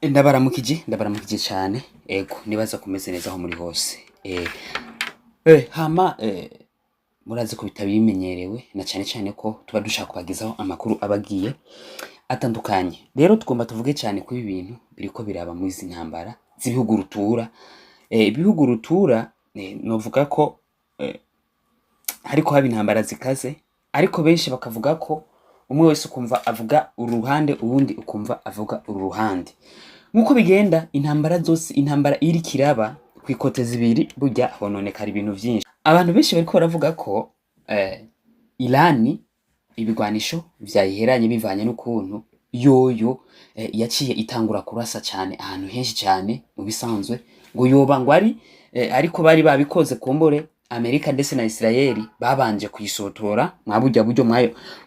Ndabaramukije cyane ego nibaza kumeze neza aho muri hose hama murazi ko bitabimenyerewe na cyane ko tuba dushaka kubagezaho amakuru abagiye atandukanye. Rero tugomba tuvuge cyane kuri ibintu biriko biraba muri izi ntambara z'ibihugu rutura. Ibihugu rutura novuga ko hariko haba intambara zikaze, ariko benshi bakavuga ko umwe wese ukumva avuga uruhande uwundi ukumva avuga uruhande. Nkuko bigenda intambara zose, intambara iri kiraba kwikote zibiri burya hononekara ibintu vyinshi. Abantu benshi bariko baravuga ko Irani ibigwanisho vyayiheranye bivanye n'ukuntu yoyo yaciye itangura kurasa cyane ahantu henshi cyane mu bisanzwe ngo yoba ngo ari ariko bari babikoze kumbore Amerika ndetse na Israeli babanje kuyisotora mwaburya buryo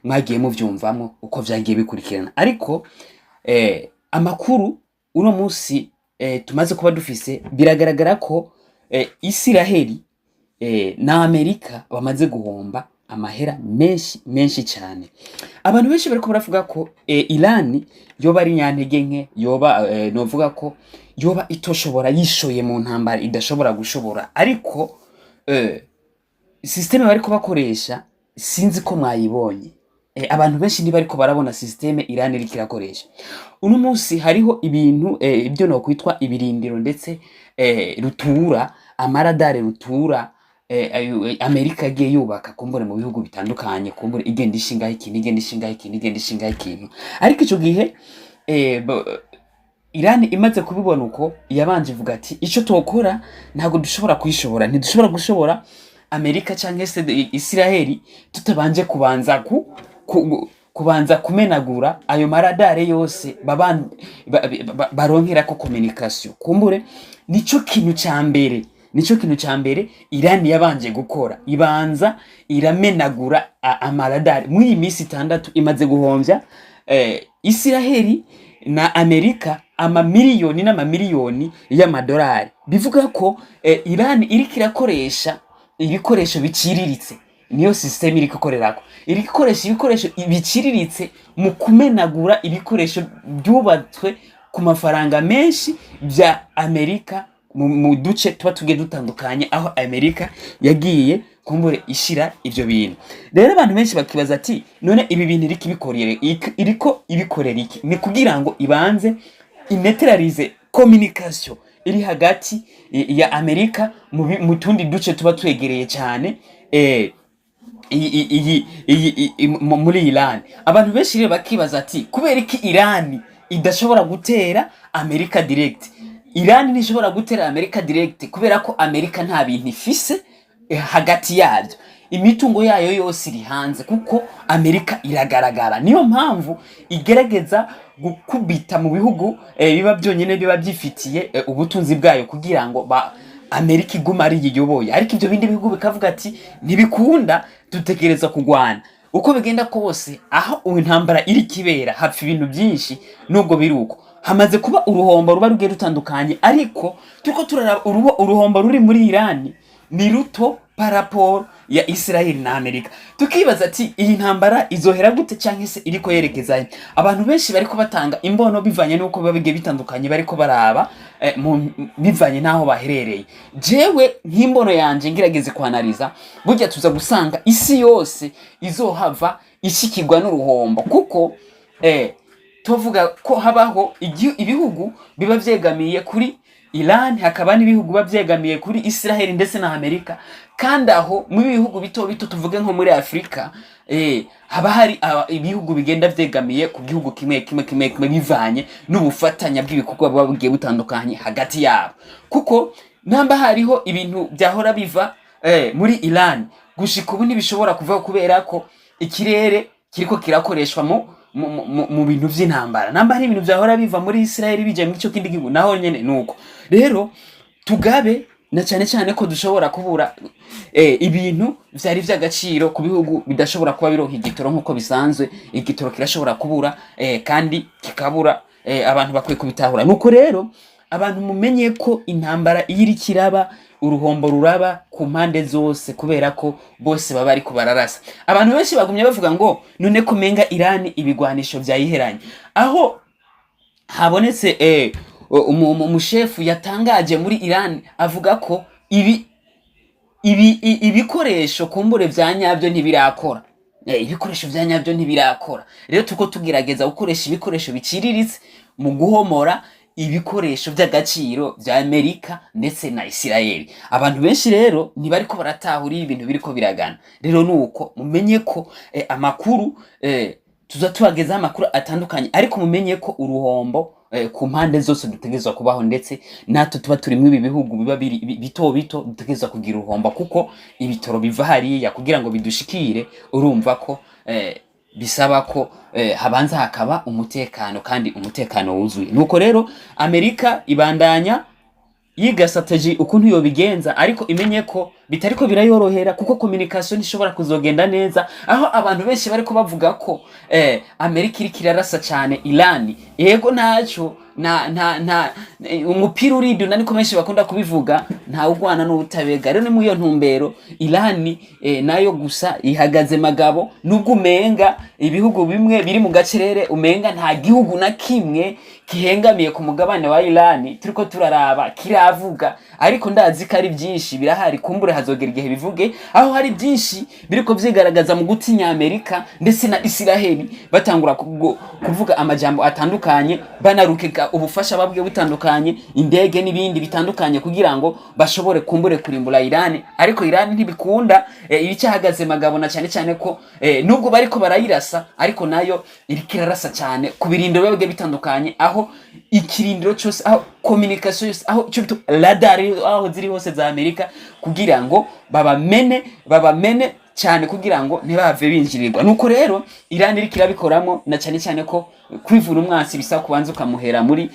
mwagiye muvyumvamo uko vyagiye bikurikirana. Ariko amakuru uno munsi tumaze kuba dufise biragaragara ko Israeli na Amerika bamaze guhomba amahera menshi cyane. Abantu benshi bariko baravuga ko Irani yoba ari nyantege nke, yoba novuga ko yoba itoshobora yishoye mu ntambara idashobora gushobora, ariko systeme bariko bakoresha sinzi ko mwayibonye. Abantu benshi niba ariko barabona systeme Irani iriko irakoresha. Uno munsi hariho ibintu ibyo no kwitwa ibirindiro ndetse rutura, amaradare rutura Amerika agiye yubaka kumbure mu bihugu bitandukanye, kumbure igenda ishingaho ikintu. Ariko ico gihe Irani imaze kubibona uko yabanje ivuga ati ico tokora ntago dushobora kwishobora, ntidushobora gushobora Amerika canke se Israeli tutabanje kubanza kumenagura ayo maradare yose baronkera ko communication. Kumbure nico kintu ca mbere Irani yabanje gukora, ibanza iramenagura amaradare. Muri iyi minsi 6 imaze guhomvya Israeli na Amerika amamiliyoni n'amamiliyoni y'amadolari. Bivuga ko Irani iriko irakoresha ibikoresho biciriritse, niyo systeme iriko ikorerako, iriko ikoresha ibikoresho biciriritse mu kumenagura ibikoresho byubatswe ku mafaranga menshi bya Amerika mu duce tuba tugiye dutandukanye aho Amerika yagiye kumbure ishira ivyo bintu. Rero abantu benshi bakibaza ati none ibi bintu iriko ibikorera iki? Ni kugira ngo ibanze inetralize communication iri hagati ya Amerika mu tundi duce tuba twegereye cyane muri Iran. Abantu benshi rero bakibaza ati kubera iki Irani idashobora gutera Amerika direct? Irani nishobora gutera Amerika direct kubera ko Amerika nta bintu ifise hagati yabyo, imitungo yayo yose iri hanze kuko Amerika iragaragara. Niyo mpamvu igerageza gukubita mu bihugu biba byonyene biba byifitiye ubutunzi bwayo kugira ngo Amerika iguma ari yiyoboye. Ariko ivyo bindi bihugu bikavuga ati ntibikunda, dutegereza kugwana. Uko bigenda kose aho intambara iri kibera hapfa ibintu byinshi. Nubwo biruko hamaze kuba uruhombo ruba rugiye rutandukanye, ariko turiko turaraba uruhombo ruri muri Irani ni ruto paraporo ya Israeli na Amerika. Tukibaza ati iyi ntambara izohera gute canke se iriko yerekeza? Abantu benshi bariko batanga imbono bivanye nuko babigiye bitandukanye, bariko baraba bivanye naho baherereye. Jewe nk'imbono yanje ngirageze kwanaliza, burya tuza gusanga isi yose izohava ishikirwa n'uruhombo, kuko tuvuga ko habaho ibihugu biba vyegamiye kuri Iran, hakaba n'ibihugu bavyegamiye kuri Israeli ndetse na Amerika. Kandi aho mu bihugu bito tuvuge nko muri Afrika haba hari ibihugu bigenda vyegamiye ku gihugu kimwe bivanye n'ubufatanya bw'ibikorwa bwa bugiye butandukanye hagati yabo. Kuko namba hariho ibintu byahora biva muri Iran gushika ubu ntibishobora kuva kubera ko ikirere kiriko kirakoreshwa mu bintu vy'intambara. Namba hari ibintu byahora biva muri Israeli bije mu cyo kindi gihugu naho nyene nuko. Rero tugabe na cyane ko dushobora kubura ibintu vyari vy'agaciro ku bihugu bidashobora kuba bironka igitoro nkuko bisanzwe. Igitoro kirashobora kubura kandi kikabura, abantu bakwiye kubitahura. Nuko rero abantu mumenye ko intambara iri kiraba, uruhombo ruraba ku mpande zose kubera ko bose baba ariko bararasa. Abantu benshi bagumye bavuga ngo none ko menga Irani ibigwanisho vyayiheranye, aho habonetse umushefu yatangaje muri Iran avuga ko ibikoresho kumbure vya nyabyo ntibirakora. Ibikoresho vya nyabyo ntibirakora. Rero tuko tugerageza gukoresha ibikoresho biciriritse mu guhomora ibikoresho by'agaciro vya Amerika ndetse na Isirayeli. Abantu benshi rero ntibariko baratahura ibintu biriko biragana. Rero nuko mumenye ko amakuru tuza tubageza amakuru atandukanye, ariko mumenye ko uruhombo ku mpande zose dutegerezwa kubaho, ndetse natwe tuba turi muri ibi bihugu biba bito bito dutegerezwa kugira uruhombo, kuko ibitoro biva hariya kugira ngo bidushikire. Urumva ko bisaba ko habanza hakaba umutekano, kandi umutekano wuzuye. Nuko rero Amerika ibandanya yiga strategy ukuntu yobigenza, ariko imenye ko bitariko birayorohera, kuko communication ishobora kuzogenda neza, aho abantu benshi bariko bavuga ko Amerika iri kirarasa cyane Iran. Yego naco na umupira uridu naniko menshi bakunda kubivuga, nta ugwana n'ubutabega. Rero ni mu iyo ntumbero Iran nayo gusa ihagaze magabo, nubwo umenga ibihugu bimwe biri mu gacerere, umenga nta gihugu na kimwe kihengamiye ku mugabane wa Iran turiko turaraba kiravuga, ariko ndazi ko ari byinshi birahari, kumbure hazogera igihe bivuge, aho hari byinshi biriko vyigaragaza mu gutinya Amerika ndetse na Isiraheli, batangura kuvuga amajambo atandukanye, banarukeka ubufasha babwe butandukanye, indege n'ibindi bitandukanye, kugira ngo bashobore kumbure kurimbura Iran. Ariko Iran ntibikunda, iricyahagaze magabo, na cyane cyane ko nubwo bariko barayirasa, ariko nayo irikirarasa cyane ku birindiro babwe bitandukanye, aho ikirindiro cyose, aho communication yose, aho cyo radar aho ziri hose za Amerika, kugira ngo babamene cyane, kugira ngo ntibave binjirirwa. Nuko rero Iran iri kirabikoramo, na cyane cyane ko kwivura umwansi bisa kubanza ukamuhera muri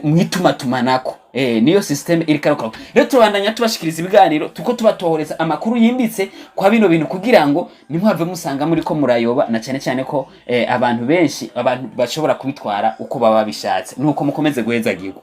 mwitumanako. Niyo system iri karokora. Rero tubandanya tubashikiriza ibiganiro, tuko tubatohoreza amakuru yimbitse kwa bino bintu, kugira ngo nimwave musanga muri ko murayoba, na cyane cyane ko abantu benshi bashobora kubitwara uko baba bishatse. Nuko mukomeze guheza gigo.